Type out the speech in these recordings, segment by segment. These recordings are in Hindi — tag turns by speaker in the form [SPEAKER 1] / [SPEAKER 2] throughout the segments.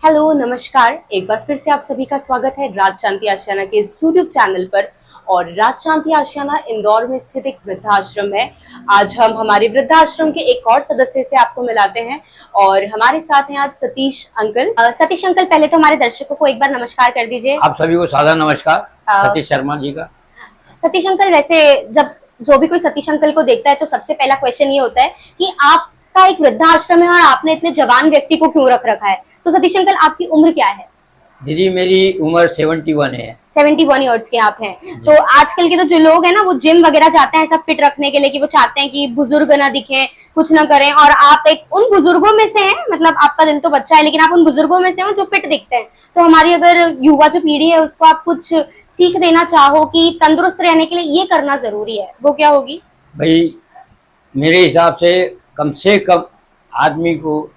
[SPEAKER 1] हेलो नमस्कार। एक बार फिर से आप सभी का स्वागत है राज शांति आशियाना के इस यूट्यूब चैनल पर। और राज शांति आशियाना इंदौर में स्थित एक वृद्धाश्रम है। आज हम हमारे वृद्धाश्रम के एक और सदस्य से आपको मिलाते हैं और हमारे साथ हैं आज सतीश अंकल। सतीश अंकल, पहले तो हमारे दर्शकों को एक बार नमस्कार कर दीजिए।
[SPEAKER 2] आप सभी को सादर नमस्कार। सतीश शर्मा जी का।
[SPEAKER 1] सतीश अंकल, वैसे जब जो भी कोई सतीश अंकल को देखता है तो सबसे पहला क्वेश्चन ये होता है कि आपका एक वृद्धाश्रम है और आपने इतने जवान व्यक्ति को क्यों रख रखा है। तो सतीश अंकल, आपकी उम्र क्या है?
[SPEAKER 2] दीदी, मेरी उम्र 71 है।
[SPEAKER 1] 71 ईयर्स के आप हैं। तो आजकल के तो जो लोग हैं ना, वो जिम वगैरह जाते हैं सब फिट रखने के लिए, कि वो चाहते हैं कि बुजुर्ग ना दिखें, कुछ ना करें। और आप एक उन बुजुर्गों में से हैं, मतलब आपका दिन तो बच्चा है लेकिन आप उन बुजुर्गों में से हो जो फिट दिखते हैं। तो हमारी अगर युवा जो पीढ़ी है उसको आप कुछ सीख देना चाहो कि तंदुरुस्त रहने के लिए ये करना जरूरी है, वो क्या होगी?
[SPEAKER 2] भाई, मेरे हिसाब से कम आदमी को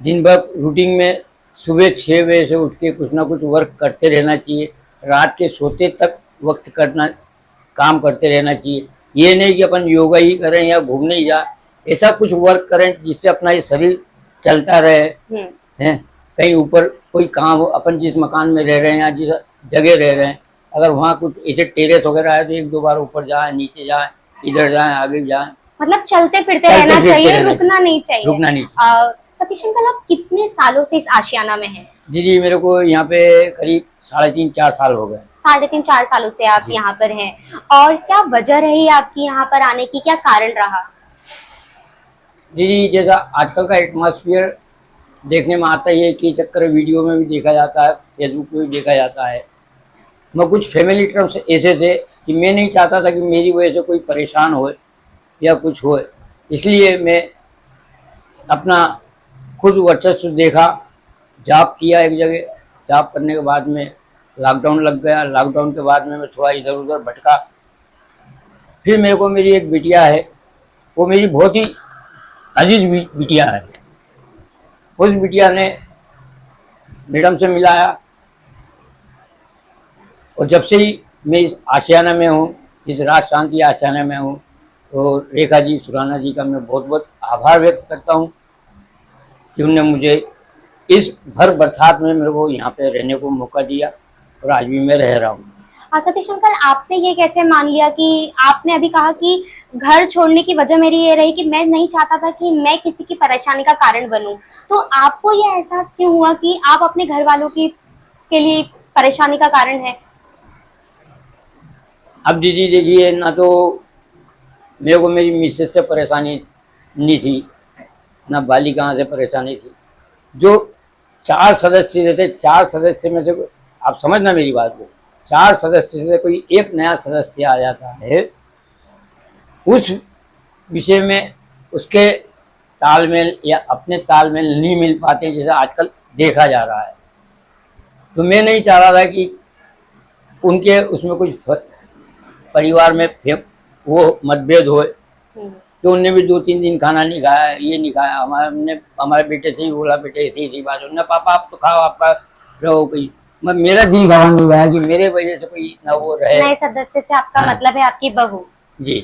[SPEAKER 2] दिन भर रूटीन में सुबह 6 बजे से उठ के कुछ ना कुछ वर्क करते रहना चाहिए। रात के सोते तक वक्त करना काम करते रहना चाहिए। ये नहीं कि अपन योगा ही करें या घूमने ही जाए। ऐसा कुछ वर्क करें जिससे अपना ये शरीर चलता रहे। हैं कहीं ऊपर कोई काम हो, अपन जिस मकान में रह रहे हैं या जिस जगह रह रहे हैं, अगर वहाँ कुछ ऐसे टेरेस वगैरह है तो 1-2 बार ऊपर जाए, नीचे जाए, इधर जाए, आगे जाए।
[SPEAKER 1] मतलब चलते फिरते रहना चाहिए, रुकना नहीं चाहिए।
[SPEAKER 2] रुकना नहीं।
[SPEAKER 1] सतीश अंकल, आप कितने सालों से इस आशियाना में हैं?
[SPEAKER 2] जी, मेरे को यहाँ पे करीब 3.5-4 साल हो गए।
[SPEAKER 1] 3.5-4 सालों से आप यहाँ पर हैं। और क्या वजह रही आपकी यहाँ पर आने की, क्या कारण रहा?
[SPEAKER 2] जी, जैसा आजकल का एटमॉस्फेयर देखने में आता ही है कि चक्कर वीडियो में भी देखा जाता है, फेसबुक पे भी देखा जाता है। मैं कुछ फैमिली टर्म्स ऐसे थे कि मैं नहीं चाहता था कि मेरी वजह से कोई परेशान हो या कुछ हो। इसलिए मैं अपना खुद वर्चस्व देखा, जॉब किया एक जगह। जॉब करने के बाद में लॉकडाउन लग गया। लॉकडाउन के बाद में मैं थोड़ा इधर उधर भटका। फिर मेरे को मेरी एक बिटिया है, वो मेरी बहुत ही अजीज बिटिया है। उस बिटिया ने मैडम से मिलाया और जब से ही मैं इस आशियाना में हूँ, इस राज शांति आशियाना में हूँ, तो रेखा जी, सुराना जी का मैं बहुत बहुत आभार व्यक्त करता हूँ कि उन्होंने मुझे इस भर बरसात में मेरे को यहाँ पे रहने को मौका दिया और आज भी मैं रह रहा हूँ।
[SPEAKER 1] सतीश अंकल, आपने ये कैसे मान लिया कि आपने अभी कहा कि घर छोड़ने की वजह मेरी ये रही कि मैं नहीं चाहता था कि मैं किसी की परेशानी का कारण बनूं। तो आपको ये एहसास क्यों हुआ कि आप अपने घर वालों की के लिए परेशानी का कारण है?
[SPEAKER 2] अब दीदी देखिए ना, तो मेरे को मेरी मिसेज से परेशानी नहीं थी, ना बालिका से परेशानी थी। जो 4 सदस्य रहते, 4 सदस्य में से आप समझना मेरी बात को, 4 सदस्य से कोई एक नया सदस्य आ जाता है, उस विषय में उसके तालमेल या अपने तालमेल नहीं मिल पाते, जैसा आजकल देखा जा रहा है। तो मैं नहीं चाह रहा था कि उनके उसमें कुछ परिवार में वो मतभेद हो कि उनने भी 2-3 दिन खाना नहीं खाया, ये नहीं खाया। हमारे बेटे से ही बोला, बेटे ऐसी बात उन्होंने, पापा आप तो खाओ, आपका रहो। कोई मेरा दिल गवाह नहीं गया कि मेरे वजह से कोई ना वो रहे।
[SPEAKER 1] नए सदस्य से आपका मतलब है आपकी बहू
[SPEAKER 2] जी।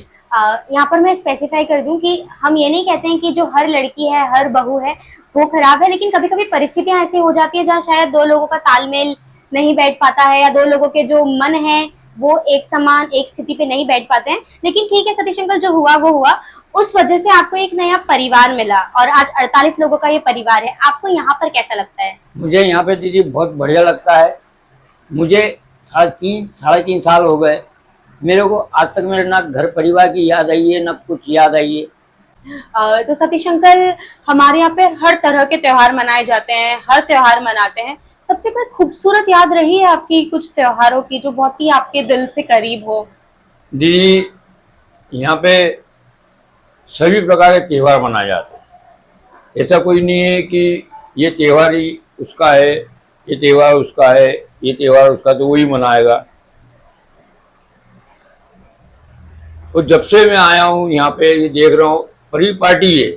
[SPEAKER 1] यहाँ पर मैं स्पेसिफाई कर दूं कि हम ये नहीं कहते हैं कि जो हर लड़की है, हर बहू है वो खराब है, लेकिन कभी कभी परिस्थितियां ऐसी हो जाती है जहाँ शायद 2 लोगों का तालमेल नहीं बैठ पाता है या 2 लोगों के जो मन है वो एक समान एक स्थिति पे नहीं बैठ पाते हैं। लेकिन ठीक है सतीश अंकल, जो हुआ वो हुआ। उस वजह से आपको एक नया परिवार मिला और आज 48 लोगों का ये परिवार है। आपको यहाँ पर कैसा लगता है?
[SPEAKER 2] मुझे यहाँ पे दीदी बहुत बढ़िया लगता है। मुझे 3.5 साल हो गए, मेरे को आज तक मेरे ना घर परिवार की याद आई है, ना कुछ याद आई है।
[SPEAKER 1] तो सतीश अंकल, हमारे यहाँ पे हर तरह के त्योहार मनाए जाते हैं, हर त्योहार मनाते हैं। सबसे कोई खूबसूरत याद रही है आपकी कुछ त्योहारों की जो बहुत ही आपके दिल से करीब हो?
[SPEAKER 2] दीदी, यहाँ पे सभी प्रकार के त्योहार मनाए जाते हैं। ऐसा कोई नहीं है कि ये त्योहार ही उसका है, ये त्योहार उसका है, ये त्योहार उसका, तो वही मनाएगा। तो जब से मैं आया हूँ यहाँ पे, ये देख रहा हूँ परिपाटी है।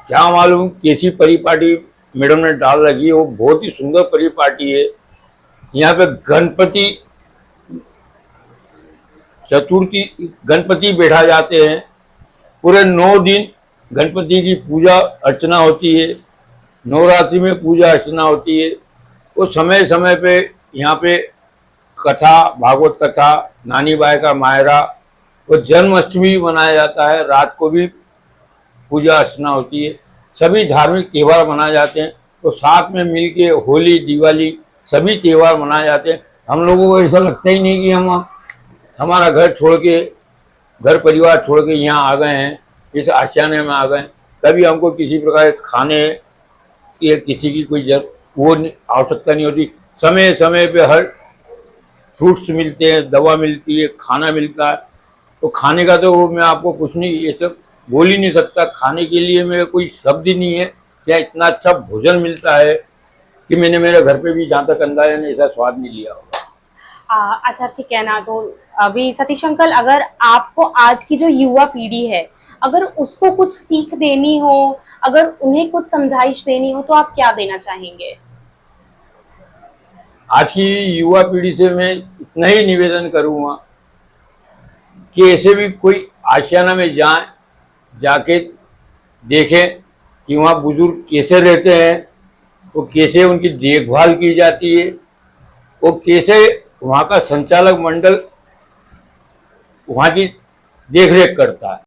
[SPEAKER 2] क्या मालूम कैसी परिपाटी मैडम ने डाल रखी है, वो बहुत ही सुंदर परिपाटी है। यहाँ पे गणपति चतुर्थी गणपति बैठा जाते हैं। पूरे 9 दिन गणपति की पूजा अर्चना होती है।
[SPEAKER 3] नवरात्रि में पूजा अर्चना होती है। वो समय समय पे यहाँ पे कथा, भागवत कथा, नानी बाई का मायरा, वो जन्माष्टमी भी मनाया जाता है। रात को भी पूजा अर्चना होती है। सभी धार्मिक त्यौहार मनाए जाते हैं। तो साथ में मिलके होली, दिवाली, सभी त्यौहार मनाए जाते हैं। हम लोगों को ऐसा लगता ही नहीं कि हम हमारा घर छोड़ के, घर परिवार छोड़ के यहाँ आ गए हैं, इस आशियाने में आ गए। कभी हमको किसी प्रकार के खाने या किसी की कोई आवश्यकता नहीं होती। समय समय पे हर फ्रूट्स मिलते हैं, दवा मिलती है, खाना मिलता है। तो खाने का तो मैं आपको कुछ नहीं, ये सब बोल ही नहीं सकता। खाने के लिए मेरे कोई शब्द ही नहीं है। क्या इतना अच्छा भोजन मिलता है कि मैंने मेरे घर पे भी जहाँ तक अंदाजा नहीं, ऐसा स्वाद नहीं लिया होगा।
[SPEAKER 4] अच्छा ठीक है ना। तो अभी सतीश अंकल, अगर आपको आज की जो युवा पीढ़ी है, अगर उसको कुछ सीख देनी हो, अगर उन्हें कुछ समझाइश देनी हो, तो आप क्या देना चाहेंगे?
[SPEAKER 3] आज की युवा पीढ़ी से मैं इतना ही निवेदन करूँगा कि ऐसे भी कोई आशियाना में जाएं, जाके देखें कि वहाँ बुजुर्ग कैसे रहते हैं, वो कैसे उनकी देखभाल की जाती है, वो कैसे वहाँ का संचालक मंडल वहाँ की देखरेख करता है।